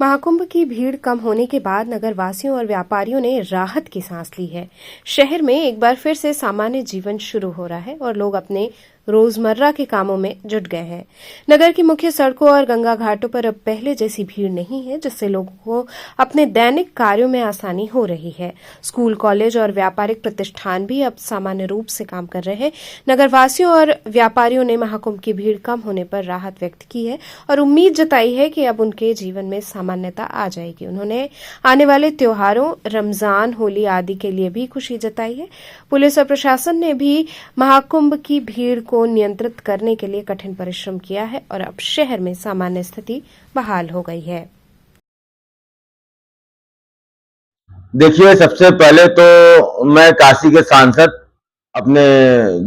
महाकुंभ की भीड़ कम होने के बाद नगर वासियों और व्यापारियों ने राहत की सांस ली है। शहर में एक बार फिर से सामान्य जीवन शुरू हो रहा है और लोग अपने रोजमर्रा के कामों में जुट गए हैं। नगर की मुख्य सड़कों और गंगा घाटों पर अब पहले जैसी भीड़ नहीं है, जिससे लोगों को अपने दैनिक कार्यों में आसानी हो रही है। स्कूल, कॉलेज और व्यापारिक प्रतिष्ठान भी अब सामान्य रूप से काम कर रहे हैं। नगरवासियों और व्यापारियों ने महाकुंभ की भीड़ कम होने पर राहत व्यक्त की है और उम्मीद जताई है कि अब उनके जीवन में सामान्यता आ जाएगी। उन्होंने आने वाले त्योहारों, रमजान, होली आदि के लिए भी खुशी जताई है। पुलिस और प्रशासन ने भी महाकुंभ की भीड़ को नियंत्रित करने के लिए कठिन परिश्रम किया है और अब शहर में सामान्य स्थिति बहाल हो गई है। देखिए, सबसे पहले तो मैं काशी के सांसद, अपने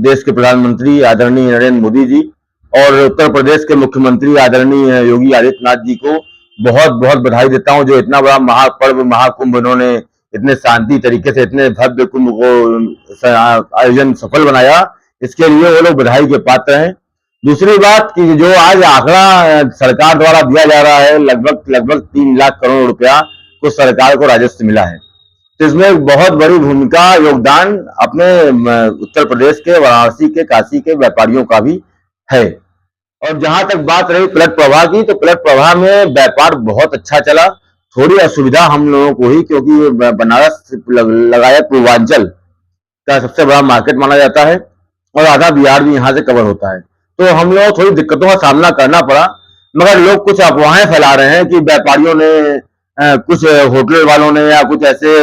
देश के प्रधानमंत्री आदरणीय नरेंद्र मोदी जी और उत्तर प्रदेश के मुख्यमंत्री आदरणीय योगी आदित्यनाथ जी को बहुत बहुत बधाई देता हूं, जो इतना बड़ा महापर्व महाकुंभ उन्होंने इतने शांति तरीके से, इतने भव्य कुंभ को आयोजन सफल बनाया। इसके लिए वो लोग बधाई के पात्र हैं। दूसरी बात कि जो आज आंकड़ा सरकार द्वारा दिया जा रहा है, लगभग 3 लाख करोड़ रुपया को सरकार को राजस्व मिला है। तो इसमें एक बहुत बड़ी भूमिका, योगदान अपने उत्तर प्रदेश के, वाराणसी के, काशी के व्यापारियों का भी है। और जहां तक बात रही पलट प्रवाह की, तो पलट प्रवाह में व्यापार बहुत अच्छा चला। थोड़ी असुविधा हम लोगों को ही, क्योंकि बनारस लगाया पूर्वांचल का सबसे बड़ा मार्केट माना जाता है और आधा बिहार भी यहाँ से कवर होता है, तो हम लोग थोड़ी दिक्कतों का सामना करना पड़ा। मगर लोग कुछ अफवाहें फैला रहे हैं कि व्यापारियों ने, कुछ होटल वालों ने या कुछ ऐसे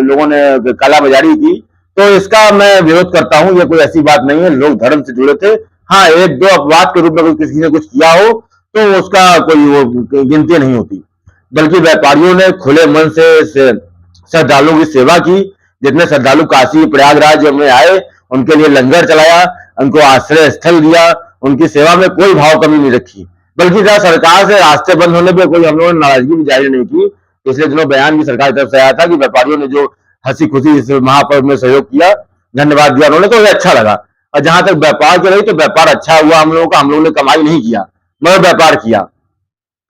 लोगों ने कालाबाजारी की, तो इसका मैं विरोध करता हूं। ये कोई ऐसी बात नहीं है, लोग धर्म से जुड़े थे। हाँ, एक दो अपवाद के रूप में किसी ने कुछ किया हो तो उसका कोई वो गिनती नहीं होती, बल्कि व्यापारियों ने खुले मन से श्रद्धालुओं की सेवा की। जितने श्रद्धालु काशी प्रयागराज में आए, उनके लिए लंगर चलाया, उनको आश्रय स्थल दिया, उनकी सेवा में कोई भाव कमी नहीं रखी। बल्कि जब सरकार से रास्ते बंद होने पर कोई हम लोगों ने नाराजगी भी जाहिर नहीं की। पिछले दिनों बयान भी सरकार की तरफ से आया था कि व्यापारियों ने जो हंसी खुशी इस महापर्व में सहयोग किया, धन्यवाद दिया उन्होंने, तो अच्छा लगा। और जहां तक व्यापार की रही, तो व्यापार अच्छा हुआ हम लोगों का। हम लोगों ने कमाई नहीं किया मगर व्यापार किया।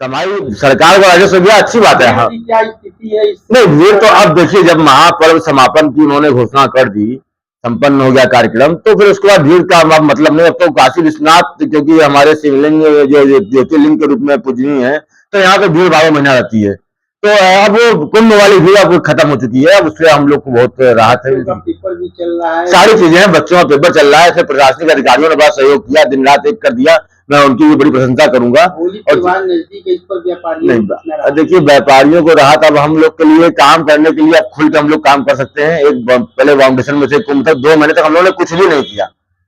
कमाई सरकार को राजस्व दिया, अच्छी बात है। हाँ, क्या स्थिति है नहीं, भीड़ तो अब देखिए, जब महापर्व समापन की उन्होंने घोषणा कर दी, संपन्न हो गया कार्यक्रम, तो फिर उसके बाद भीड़ का मतलब नहीं। अब तो काशी विश्वनाथ, क्योंकि हमारे शिवलिंग जो ज्योतिर्लिंग के रूप में पूजनीय है, तो यहाँ पे भीड़ 12 महीना रहती है। तो अब वो कुंभ वाली भीड़ अब खत्म हो चुकी है। अब उससे हम लोग को बहुत राहत है। पेपर भी चल रहा है, सारी चीजें हैं, बच्चों का पेपर चल रहा है। इसमें प्रशासनिक अधिकारियों ने बड़ा सहयोग किया, दिन रात एक कर दिया। मैं उनकी भी बड़ी प्रशंसा करूंगा। और नजदीक इस पर व्यापारी नहीं, देखिए, व्यापारियों को राहत, अब हम लोग के लिए काम करने के लिए अब खुल के हम लोग काम कर सकते हैं। एक पहले फाउंडेशन में से कुंभ तक 2 महीने तक हम लोगों ने कुछ भी नहीं किया।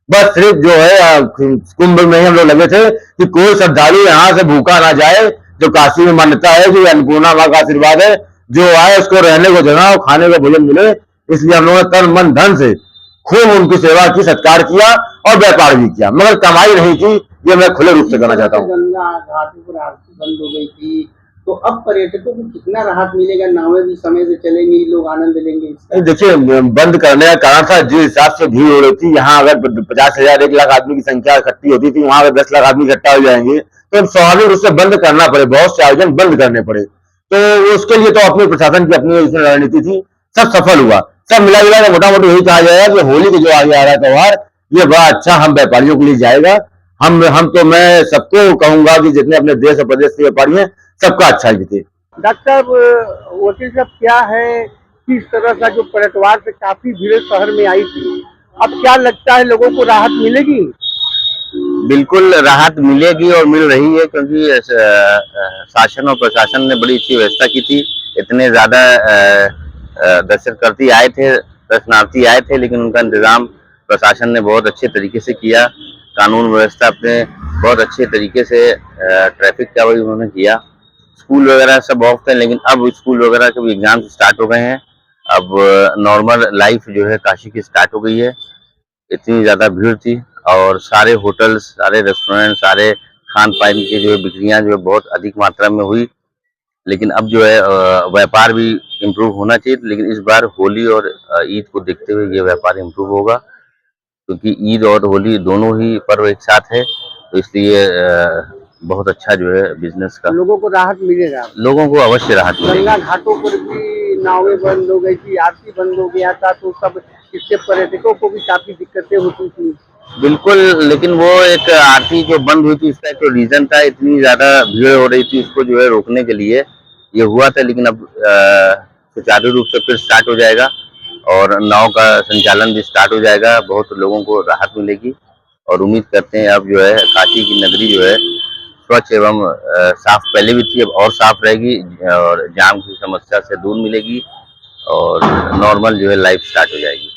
बस सिर्फ जो है कुंभ में ही हम लोग लगे थे कि कोई श्रद्धालु यहाँ से भूखा ना जाए। जो काशी में मान्यता है कि अन्नपूर्णा माँ का आशीर्वाद है, जो आए उसको रहने को जगह और खाने को भोजन मिले। इसलिए हम लोगों ने तन मन धन से खूब उनकी सेवा की, सत्कार किया और व्यापार भी किया, मगर कमाई नहीं की। ये मैं खुले रूप से कहना चाहता हूँ। गंगा घाटों पर आरती बंद हो गई थी, तो अब पर्यटकों को कितना राहत मिलेगा? नावें भी समय से चलेंगी, लोग आनंद लेंगे। देखिए, बंद करने का कारण था जिस हिसाब से भीड़ हो रही थी। यहाँ अगर 50,000 1 लाख आदमी की संख्या इकट्ठी होती थी, वहां अगर 10 लाख आदमी इकट्ठा हो जाएंगे, तो स्वाभाविक रूप से बंद करना पड़े, बहुत से आयोजन बंद करने पड़े। तो उसके लिए तो अपने प्रशासन की अपनी रणनीति थी, सब सफल हुआ। सब मिला जुला के मोटा मोटी यही कहा जाएगा कि होली के जो आगे आ रहा है त्योहार, ये बड़ा अच्छा हम व्यापारियों के लिए जाएगा। हम तो मैं सबको कहूंगा कि जितने अपने देश और प्रदेश के व्यापारी हैं, सबका अच्छा ही बीते। डॉक्टर वकील साहब, क्या है किस तरह का जो पलटवार से काफी भीड़ शहर में आई थी, अब क्या लगता है लोगों को राहत मिलेगी? बिल्कुल राहत मिलेगी और मिल रही है, क्योंकि शासन और प्रशासन ने बड़ी अच्छी व्यवस्था की थी। इतने ज्यादा दर्शनार्थी आए थे, लेकिन उनका इंतजाम प्रशासन ने बहुत अच्छे तरीके से किया। कानून व्यवस्था अपने बहुत अच्छे तरीके से, ट्रैफिक का भी उन्होंने किया। स्कूल वगैरह सब ऑफ थे, लेकिन अब स्कूल वगैरह के भी एग्जाम स्टार्ट हो गए हैं। अब नॉर्मल लाइफ जो है काशी की स्टार्ट हो गई है। इतनी ज्यादा भीड़ थी और सारे होटल, सारे रेस्टोरेंट, सारे खान पान की जो बिक्रियां जो है बहुत अधिक मात्रा में हुई। लेकिन अब जो है व्यापार भी इम्प्रूव होना चाहिए, लेकिन इस बार होली और ईद को देखते हुए ये व्यापार इम्प्रूव होगा, क्योंकि ईद और होली दोनों ही पर्व एक साथ है। तो इसलिए बहुत अच्छा जो है बिजनेस का लोगों को राहत मिलेगा। लोगों को अवश्य राहत मिलेगी। गंगा घाटों पर भी नावें बंद हो गई थी, आरती बंद हो गया था, तो सब इससे पर्यटकों को भी काफी दिक्कतें होती थी। बिल्कुल, लेकिन वो एक आरती जो बंद हुई थी उसका एक रीजन था, इतनी ज्यादा भीड़ हो रही थी, उसको जो है रोकने के लिए ये हुआ था। लेकिन अब सुचारू रूप से फिर स्टार्ट हो जाएगा और नाव का संचालन भी स्टार्ट हो जाएगा। बहुत लोगों को राहत मिलेगी और उम्मीद करते हैं अब जो है काशी की नगरी जो है स्वच्छ एवं साफ पहले भी थी, अब और साफ रहेगी और जाम की समस्या से दूर मिलेगी और नॉर्मल जो है लाइफ स्टार्ट हो जाएगी।